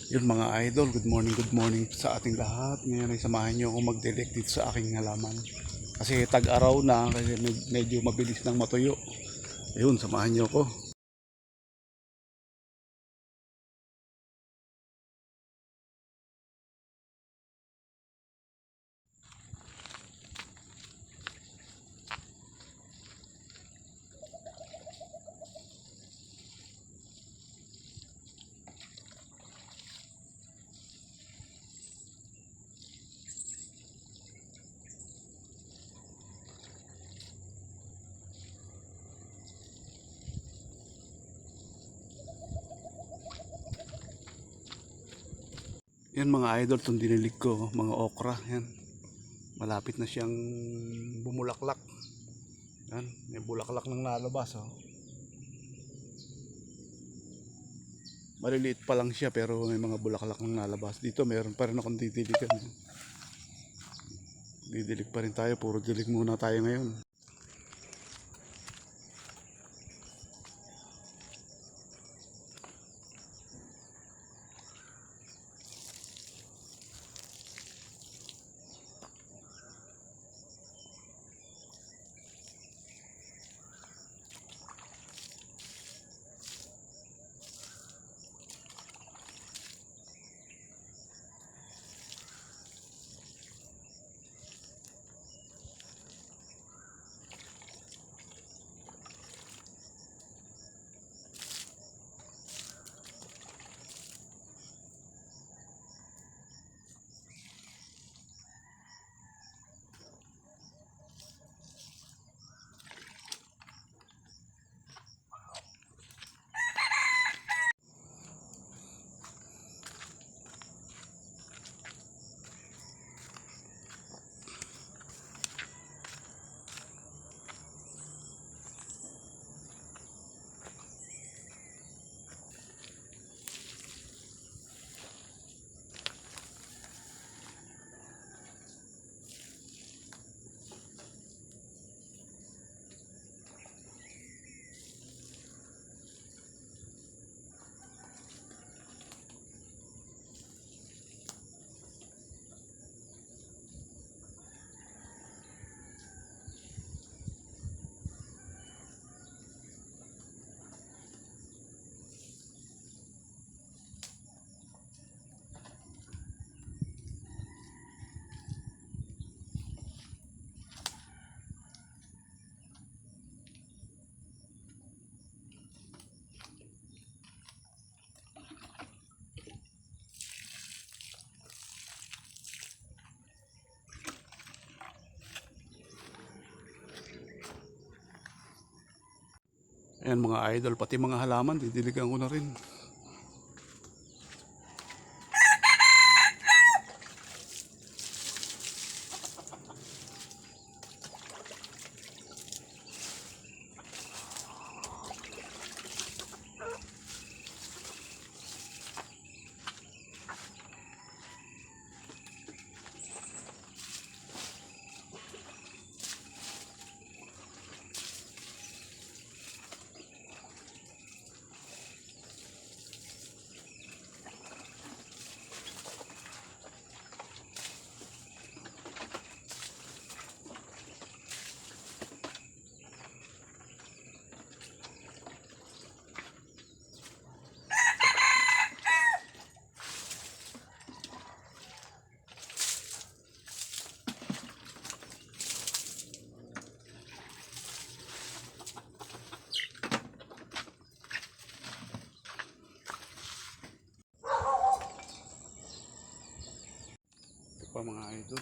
Yun mga idol, good morning sa ating lahat. Ngayon ay samahan nyo ako mag-direct dito sa aking halaman. Kasi tag-araw na, kasi medyo mabilis nang matuyo. Ayun, samahan nyo ako. Yan mga idol, itong dinilig ko, mga okra. Yan, malapit na siyang bumulaklak. Yan, may bulaklak nang lalabas. Oh. Maliliit pa lang siya pero may mga bulaklak nang lalabas. Dito meron pa rin akong didiligan. Didilig pa rin tayo, puro dilig muna tayo ngayon. Ayan mga idol, pati mga halaman, didiligan ko na rin. Ito pa mga idol,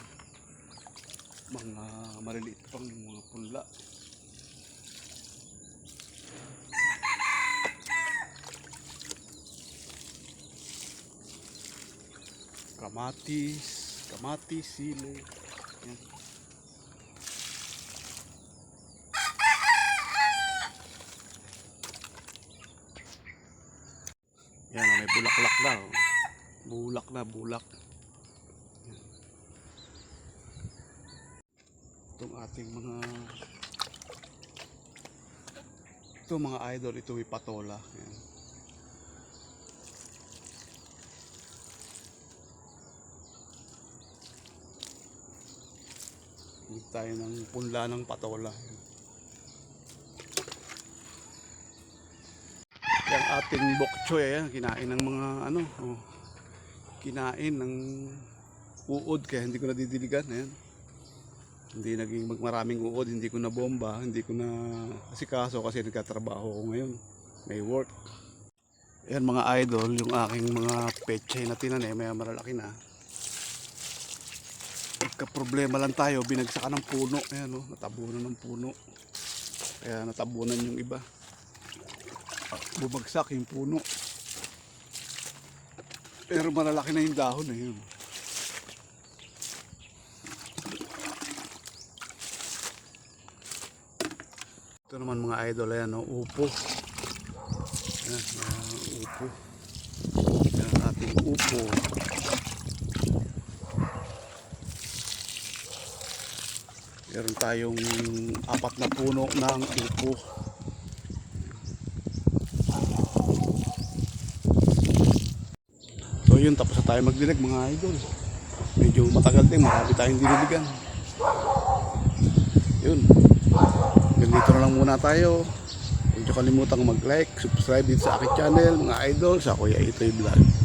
mga maliliit pang mga punla. Kamatis, sili. Yan. Yan, may bulaklak na. Oh. Bulak. Yan. Itong ating mga idol, ito ay patola. Yan. tayo ng punla ng patola. Yung ating bok choy, ayan, kinain ng mga ano, oh, kinain ng uod kaya hindi ko nadidiligan. Ayan. Hindi naging maraming uod, hindi ko na bomba, hindi ko na asikaso kasi nagtatrabaho ko ngayon. May work. Ayan mga idol, yung aking mga pechay na tinanim, may malalaki na. Problema lang tayo, binagsakan ng puno. Ayan, oh, natabunan ng puno. Kaya natabunan yung iba. Bumagsak yung puno. Pero malalaki na yung dahon na yun. Ito naman mga idol, ayan, oh, upo. Ayan, upo. Ayan ang ating upo. Meron tayong 4 na puno ng upo. So yun, tapos na tayo magdilig mga idol. Medyo matagal din, marami tayong diniligan. Yun. Ganito na lang muna tayo. Huwag niyo kalimutang mag-like, subscribe din sa aking channel mga idol, sa Kuya Itoy Vlog.